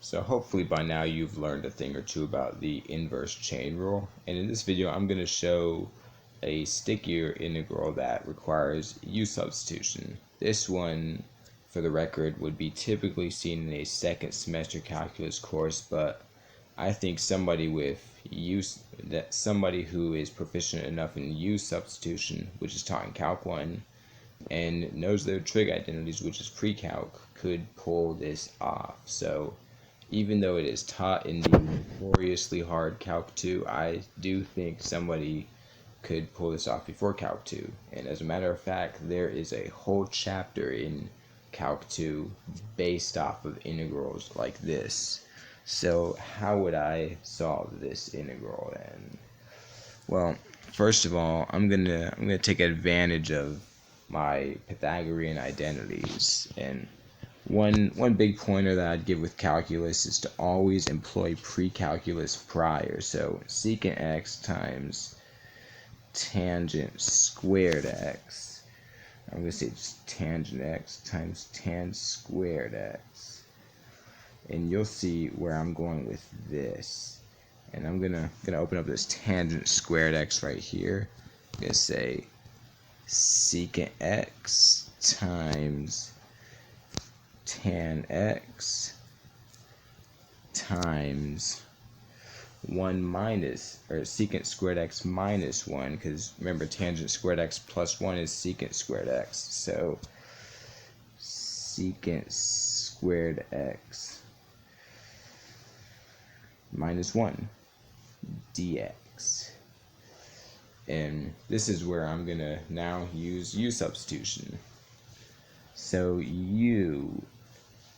So hopefully by now you've learned a thing or two about the inverse chain rule. And in this video I'm going to show a stickier integral that requires U-substitution. This one, for the record, would be typically seen in a second semester calculus course, but I think somebody who is proficient enough in U-substitution, which is taught in Calc 1, and knows their trig identities, which is pre-calc, could pull this off. So even though it is taught in the notoriously hard Calc 2, I do think somebody could pull this off before Calc 2. And as a matter of fact, there is a whole chapter in Calc 2 based off of integrals like this. So how would I solve this integral then? Well, first of all, I'm gonna take advantage of my Pythagorean identities, and one big pointer that I'd give with calculus is to always employ pre-calculus prior. So secant x times tangent squared x. I'm going to say just tangent x times tan squared x. And you'll see where I'm going with this. And I'm gonna open up this tangent squared x right here. I'm going to say secant x times tan x times 1 minus, or secant squared x minus 1, because remember tangent squared x plus 1 is secant squared x. So secant squared x minus 1 dx. And this is where I'm going to now use U-substitution. So you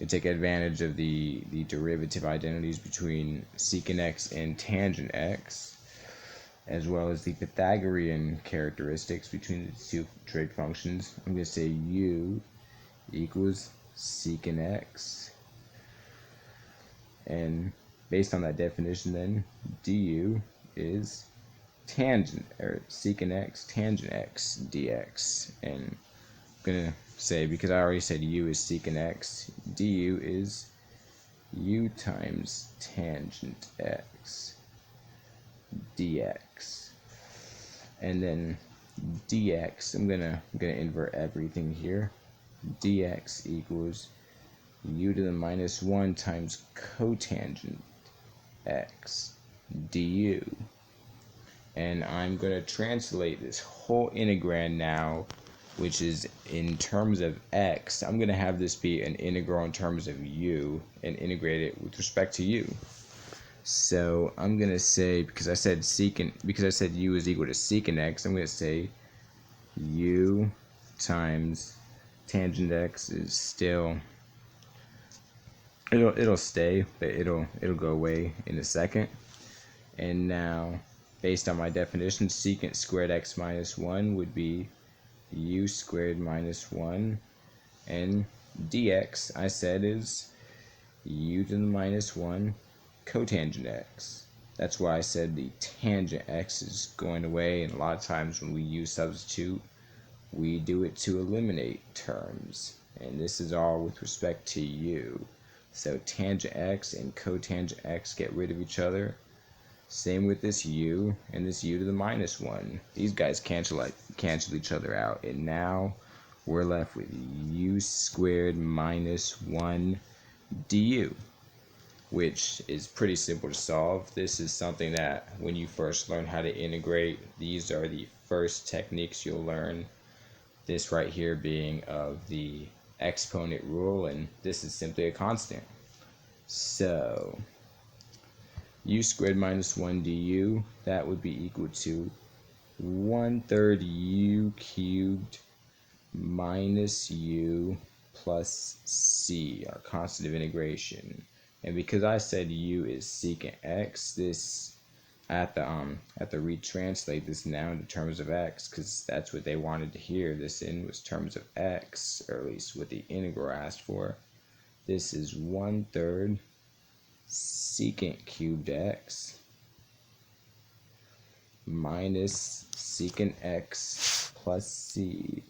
take advantage of the derivative identities between secant x and tangent x, as well as the Pythagorean characteristics between the two trig functions. I'm going to say u equals secant x, and based on that definition then, du is tangent, or secant x tangent x dx. And I'm going to say, because I already said u is secant x, du is u times tangent x dx. And then dx, I'm gonna invert everything here. Dx equals u to the minus 1 times cotangent x du. And I'm going to translate this whole integrand now, which is in terms of x. I'm going to have this be an integral in terms of u and integrate it with respect to u. So I'm going to say, because I said u is equal to secant x, I'm going to say u times tangent x is still, it'll stay, but it'll go away in a second. And now, based on my definition, secant squared x minus 1 would be u squared minus 1, and dx, I said, is u to the minus 1 cotangent x. That's why I said the tangent x is going away, and a lot of times when we use substitute, we do it to eliminate terms. And this is all with respect to u. So tangent x and cotangent x get rid of each other. Same with this u and this u to the minus 1. These guys cancel each other out, and now we're left with u squared minus 1 du, which is pretty simple to solve. This is something that when you first learn how to integrate, these are the first techniques you'll learn. This right here being of the exponent rule, and this is simply a constant. So u squared minus 1 du, that would be equal to 1/3 u cubed minus u plus c, our constant of integration. And because I said u is secant x, this I have to retranslate this now into terms of x, because that's what they wanted to hear. This in was terms of x, or at least what the integral asked for. This is 1/3 secant cubed x minus secant x plus c,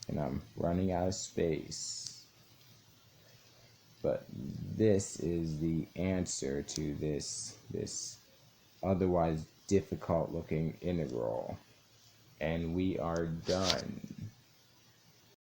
and I'm running out of space. But this is the answer to this otherwise difficult looking integral. And we are done.